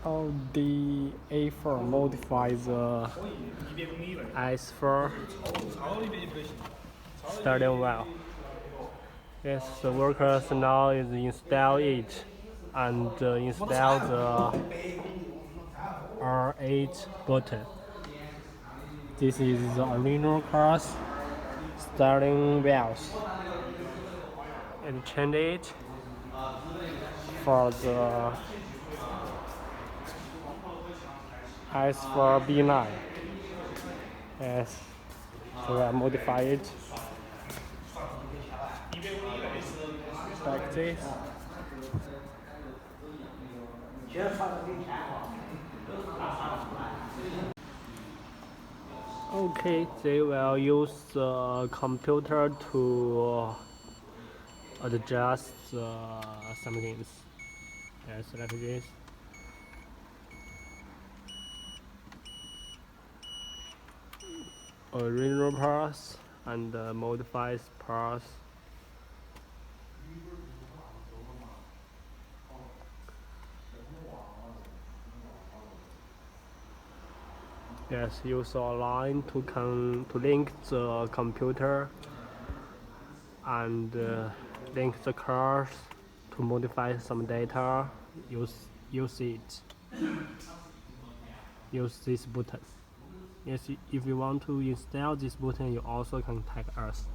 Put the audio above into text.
Audi A4 modifies the S4 starting well. Yes, the workers now is install it and install the R8 button. This is the original car's starting wheels. And change it for the A4 B9. Yes, so I modify it like this. Okay, they will use the computer to adjust some things. Yes, like this. Original parts and modified parts. Yes, use a line to link the computer and link the cars to modify some data. Use it. Use this button. Yes, if you want to install this button, you also contact us.